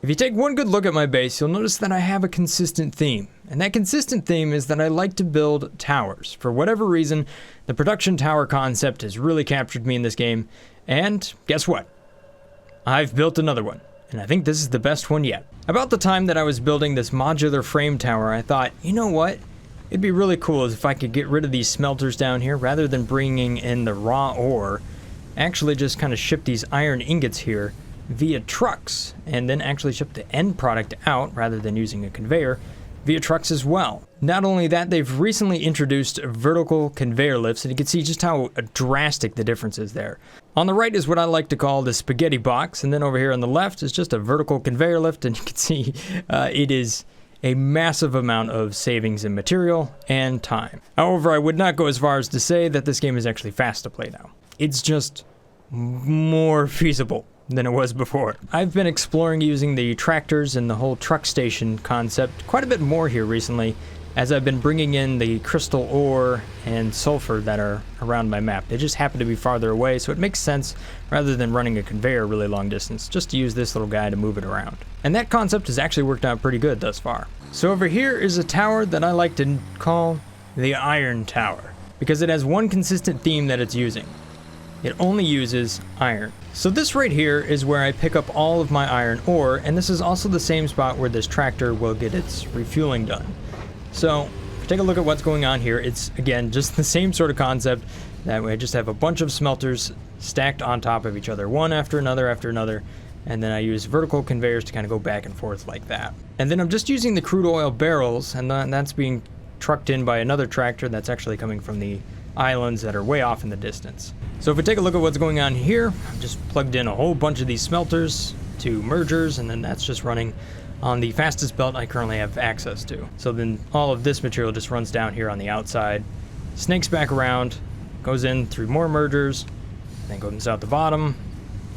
If you take one good look at my base, you'll notice that I have a consistent theme. And that consistent theme is that I like to build towers. For whatever reason, the production tower concept has really captured me in this game. And guess what? I've built another one. And I think this is the best one yet. About the time that I was building this modular frame tower, I thought, you know what? It'd be really cool if I could get rid of these smelters down here rather than bringing in the raw ore. Actually just kind of ship these iron ingots here via trucks, and then actually ship the end product out rather than using a conveyor via trucks as well. Not only that, they've recently introduced vertical conveyor lifts, and you can see just how drastic the difference is there. On the right is what I like to call the spaghetti box, and then over here on the left is just a vertical conveyor lift, and you can see it is a massive amount of savings in material and time. However, I would not go as far as to say that this game is actually fast to play now. It's just more feasible than it was before. I've been exploring using the tractors and the whole truck station concept quite a bit more here recently, as I've been bringing in the crystal ore and sulfur that are around my map. They just happen to be farther away, so it makes sense, rather than running a conveyor really long distance, just to use this little guy to move it around. And that concept has actually worked out pretty good thus far. So over here is a tower that I like to call the Iron Tower, because it has one consistent theme that it's using. It only uses iron. So this right here is where I pick up all of my iron ore, and this is also the same spot where this tractor will get its refueling done. So if you take a look at what's going on here, it's again just the same sort of concept. That way I just have a bunch of smelters stacked on top of each other, one after another, and then I use vertical conveyors to kind of go back and forth like that. And then I'm just using the crude oil barrels, and that's being trucked in by another tractor that's actually coming from the islands that are way off in the distance. So if we take a look at what's going on here, I've just plugged in a whole bunch of these smelters to mergers, and then that's just running on the fastest belt I currently have access to. So then all of this material just runs down here on the outside, snakes back around, goes in through more mergers, then goes out the bottom,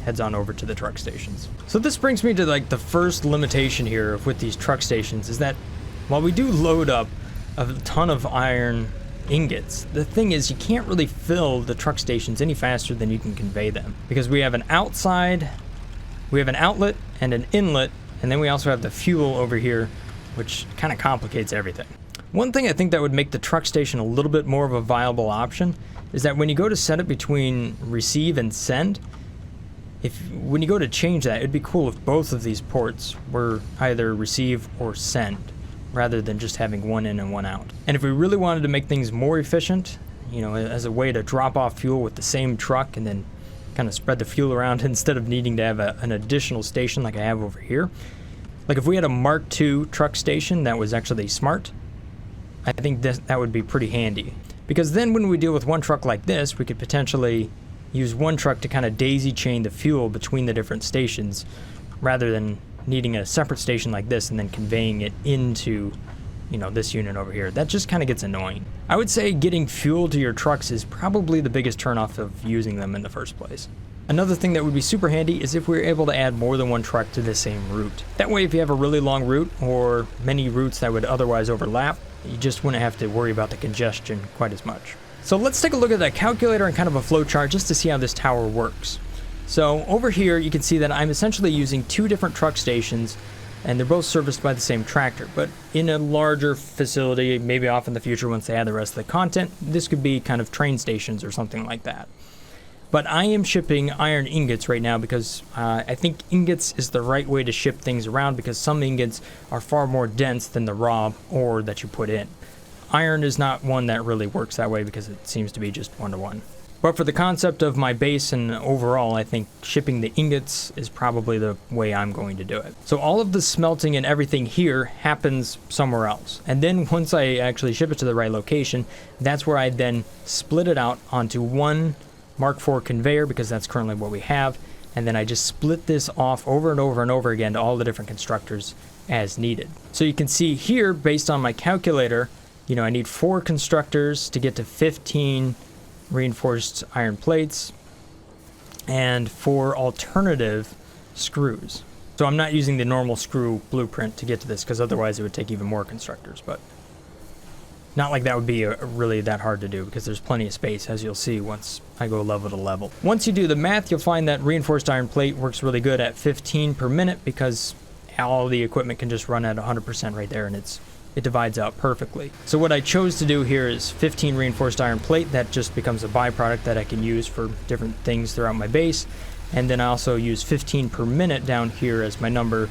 heads on over to the truck stations. So this brings me to like the first limitation here with these truck stations, is that while we do load up a ton of iron ingots, the thing is you can't really fill the truck stations any faster than you can convey them, because we have an outside, we have an outlet and an inlet, and then we also have the fuel over here, which kind of complicates everything. One thing I think that would make the truck station a little bit more of a viable option is that when you go to set it between receive and send, when you go to change that, it'd be cool if both of these ports were either receive or send, rather than just having one in and one out. And if we really wanted to make things more efficient, you know, as a way to drop off fuel with the same truck and then kind of spread the fuel around instead of needing to have an additional station like I have over here. Like if we had a Mark II truck station that was actually smart, I think that would be pretty handy. Because then when we deal with one truck like this, we could potentially use one truck to kind of daisy chain the fuel between the different stations, rather than needing a separate station like this and then conveying it into, you know, this unit over here. That just kind of gets annoying. I would say getting fuel to your trucks is probably the biggest turnoff of using them in the first place. Another thing that would be super handy is if we were able to add more than one truck to the same route. That way if you have a really long route or many routes that would otherwise overlap, you just wouldn't have to worry about the congestion quite as much. So let's take a look at that calculator and kind of a flow chart just to see how this tower works. So over here you can see that I'm essentially using two different truck stations, and they're both serviced by the same tractor, but in a larger facility, maybe off in the future once they add the rest of the content, this could be kind of train stations or something like that. But I am shipping iron ingots right now because I think ingots is the right way to ship things around, because some ingots are far more dense than the raw ore that you put in. Iron is not one that really works that way because it seems to be just one-to-one. But for the concept of my base and overall, I think shipping the ingots is probably the way I'm going to do it. So all of the smelting and everything here happens somewhere else. And then once I actually ship it to the right location, that's where I then split it out onto one Mark IV conveyor, because that's currently what we have. And then I just split this off over and over and over again to all the different constructors as needed. So you can see here, based on my calculator, you know, I need 4 constructors to get to 15 reinforced iron plates and 4 alternative screws. So I'm not using the normal screw blueprint to get to this, because otherwise it would take even more constructors, but not like that would be really that hard to do, because there's plenty of space, as you'll see once I go level to level. Once you do the math, you'll find that reinforced iron plate works really good at 15 per minute, because all the equipment can just run at 100% right there, and it divides out perfectly. So what I chose to do here is 15 reinforced iron plate. That just becomes a byproduct that I can use for different things throughout my base. And then I also use 15 per minute down here as my number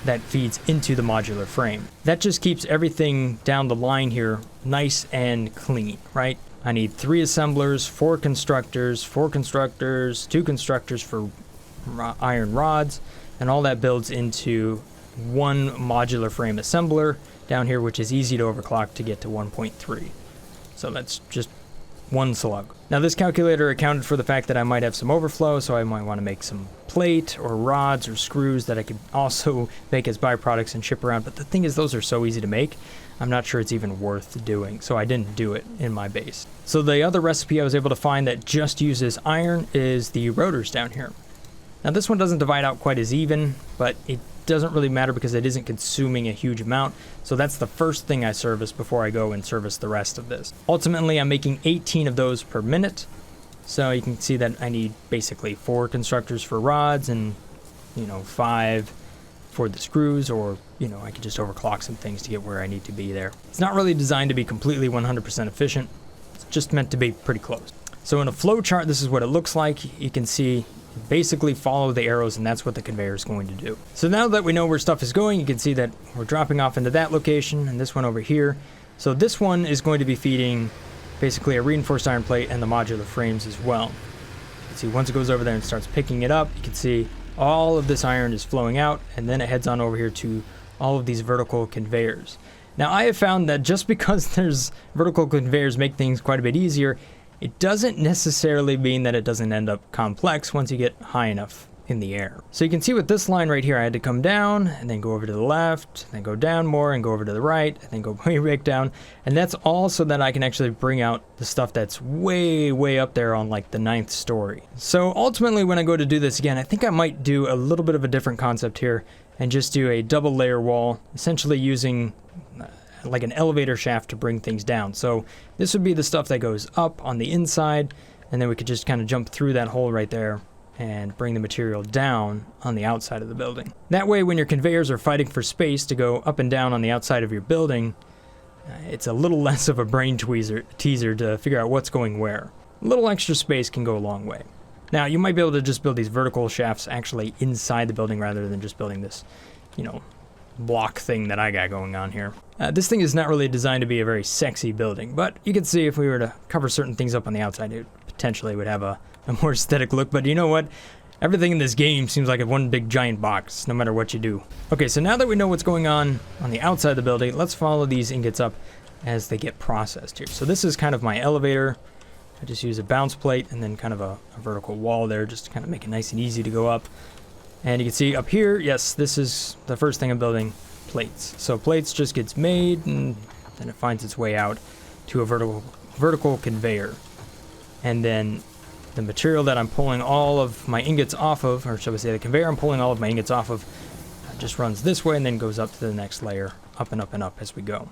that feeds into the modular frame. That just keeps everything down the line here nice and clean, right? I need 3 assemblers, 4 constructors, 2 constructors for iron rods, and all that builds into one modular frame assembler down here, which is easy to overclock to get to 1.3. So that's just one slug. Now this calculator accounted for the fact that I might have some overflow, so I might want to make some plate or rods or screws that I could also make as byproducts and ship around. But the thing is, those are so easy to make, I'm not sure it's even worth doing, so I didn't do it in my base. So the other recipe I was able to find that just uses iron is the rotors down here. Now this one doesn't divide out quite as even, but it doesn't really matter because it isn't consuming a huge amount. So that's the first thing I service before I go and service the rest of this. Ultimately, I'm making 18 of those per minute. So you can see that I need basically 4 constructors for rods and, 5 for the screws, or, I could just overclock some things to get where I need to be there. It's not really designed to be completely 100% efficient. It's just meant to be pretty close. So in a flow chart, this is what it looks like. You can see basically follow the arrows, and that's what the conveyor is going to do. So now that we know where stuff is going, you can see that we're dropping off into that location and this one over here. So this one is going to be feeding basically a reinforced iron plate and the modular frames as well. You can see once it goes over there and starts picking it up, you can see all of this iron is flowing out, and then it heads on over here to all of these vertical conveyors. Now I have found that just because there's vertical conveyors make things quite a bit easier, it doesn't necessarily mean that it doesn't end up complex once you get high enough in the air. So you can see with this line right here, I had to come down and then go over to the left, then go down more and go over to the right, and then go way back down. And that's all so that I can actually bring out the stuff that's way, way up there on like the 9th story. So ultimately, when I go to do this again, I think I might do a little bit of a different concept here and just do a double layer wall, essentially using like an elevator shaft to bring things down. So this would be the stuff that goes up on the inside, and then we could just kind of jump through that hole right there and bring the material down on the outside of the building. That way, when your conveyors are fighting for space to go up and down on the outside of your building, it's a little less of a brain teaser to figure out what's going where. A little extra space can go a long way. Now, you might be able to just build these vertical shafts actually inside the building rather than just building this, block thing that I got going on here. This thing is not really designed to be a very sexy building, but you can see if we were to cover certain things up on the outside, it potentially would have a more aesthetic look. But you know what? Everything in this game seems like a one big giant box, no matter what you do. Okay, so now that we know what's going on the outside of the building, let's follow these ingots up as they get processed here. So this is kind of my elevator. I just use a bounce plate and then kind of a vertical wall there just to kind of make it nice and easy to go up. And you can see up here, yes, this is the first thing I'm building, plates. So plates just gets made and then it finds its way out to a vertical conveyor. And then the material that I'm pulling all of my ingots off of, or shall we say the conveyor I'm pulling all of my ingots off of, just runs this way and then goes up to the next layer, up and up and up as we go.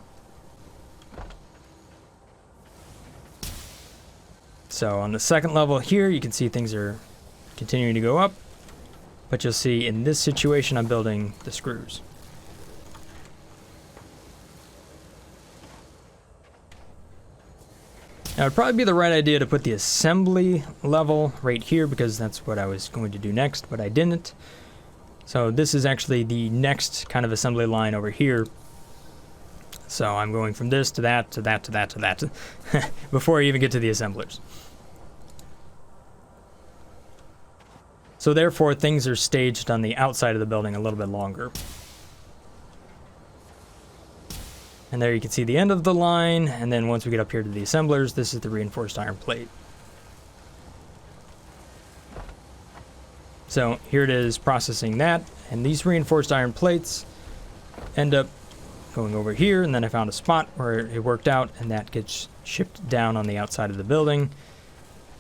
So on the second level here, you can see things are continuing to go up. But you'll see in this situation, I'm building the screws. Now, it'd probably be the right idea to put the assembly level right here because that's what I was going to do next, but I didn't. So this is actually the next kind of assembly line over here. So I'm going from this to that, to that, to that, to that, before I even get to the assemblers. So therefore, things are staged on the outside of the building a little bit longer. And there you can see the end of the line, and then once we get up here to the assemblers, this is the reinforced iron plate. So here it is processing that, and these reinforced iron plates end up going over here, and then I found a spot where it worked out, and that gets shipped down on the outside of the building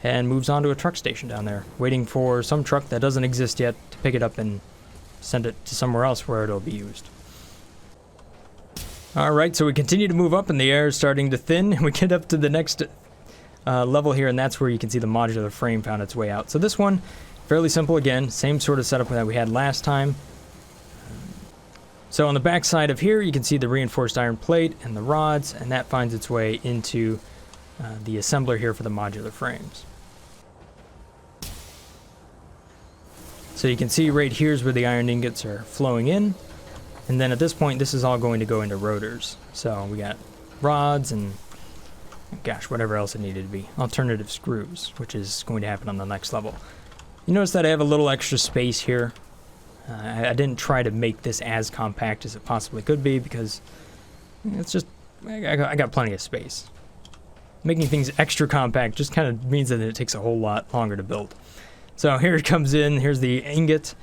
and moves on to a truck station down there, waiting for some truck that doesn't exist yet to pick it up and send it to somewhere else where it'll be used. Alright, so we continue to move up and the air is starting to thin, and we get up to the next level here, and that's where you can see the modular frame found its way out. So this one, fairly simple again, same sort of setup that we had last time. So on the back side of here, you can see the reinforced iron plate and the rods, and that finds its way into the assembler here for the modular frames. So you can see right here's where the iron ingots are flowing in, and then at this point this is all going to go into rotors. So we got rods and, gosh, whatever else it needed to be. Alternative screws, which is going to happen on the next level. You notice that I have a little extra space here. I didn't try to make this as compact as it possibly could be because it's just, I got plenty of space. Making things extra compact just kind of means that it takes a whole lot longer to build. So here it comes in, here's the ingot,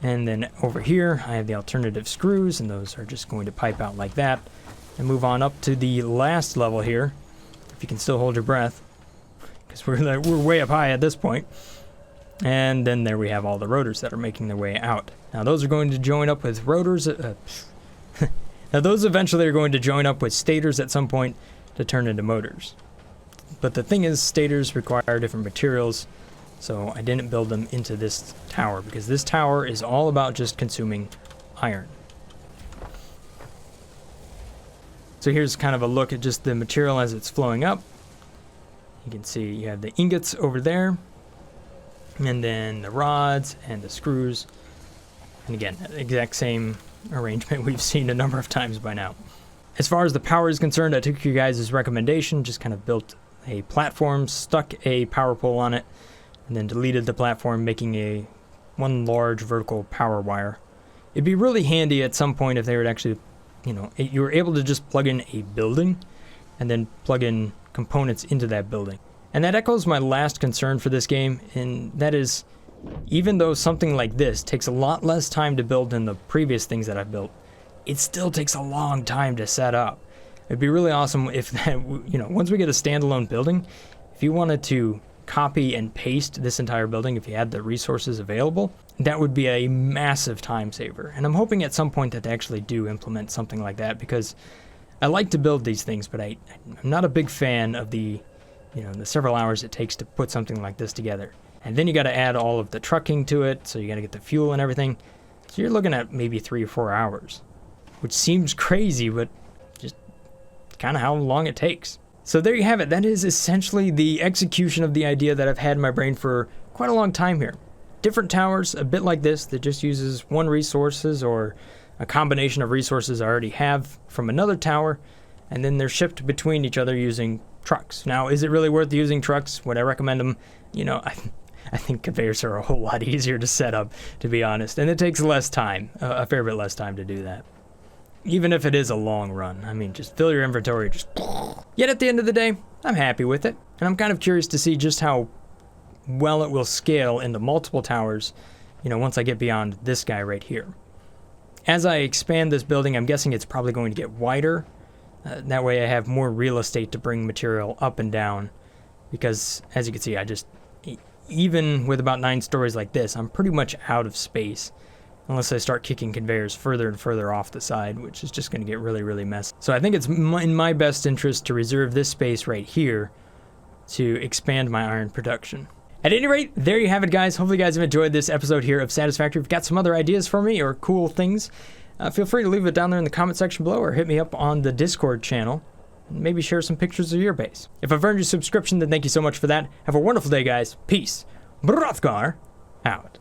and then over here I have the alternative screws, and those are just going to pipe out like that. And move on up to the last level here, if you can still hold your breath, because we're way up high at this point. And then there we have all the rotors that are making their way out. Now those are going to join up with rotors. Now those eventually are going to join up with stators at some point to turn into motors. But the thing is, stators require different materials, so I didn't build them into this tower, because this tower is all about just consuming iron. So here's kind of a look at just the material as it's flowing up. You can see you have the ingots over there, and then the rods and the screws. And again, exact same arrangement we've seen a number of times by now. As far as the power is concerned, I took you guys' recommendation, just kind of built a platform, stuck a power pole on it, and then deleted the platform, making one large vertical power wire. It'd be really handy at some point if they would actually, you were able to just plug in a building and then plug in components into that building. And that echoes my last concern for this game, and that is, even though something like this takes a lot less time to build than the previous things that I've built, it still takes a long time to set up. It'd be really awesome if that, once we get a standalone building, if you wanted to copy and paste this entire building, if you had the resources available, that would be a massive time saver. And I'm hoping at some point that they actually do implement something like that, because I like to build these things, but I'm not a big fan of the several hours it takes to put something like this together. And then you got to add all of the trucking to it, so you got to get the fuel and everything. So you're looking at maybe 3 or 4 hours, which seems crazy, but just kind of how long it takes. So there you have it. That is essentially the execution of the idea that I've had in my brain for quite a long time here. Different towers, a bit like this, that just uses one resources or a combination of resources I already have from another tower, and then they're shipped between each other using trucks. Now, is it really worth using trucks? Would I recommend them? I think conveyors are a whole lot easier to set up, to be honest, and it takes less time, a fair bit less time to do that. Even if it is a long run. I mean, just fill your inventory, Yet at the end of the day, I'm happy with it, and I'm kind of curious to see just how well it will scale into multiple towers, once I get beyond this guy right here. As I expand this building, I'm guessing it's probably going to get wider. That way I have more real estate to bring material up and down, because as you can see, even with about 9 stories like this, I'm pretty much out of space, unless I start kicking conveyors further and further off the side, which is just going to get really, really messy. So I think it's in my best interest to reserve this space right here to expand my iron production. At any rate, there you have it, guys. Hopefully you guys have enjoyed this episode here of Satisfactory. If you've got some other ideas for me or cool things, feel free to leave it down there in the comment section below, or hit me up on the Discord channel, and maybe share some pictures of your base. If I've earned your subscription, then thank you so much for that. Have a wonderful day, guys. Peace. Brothgar out.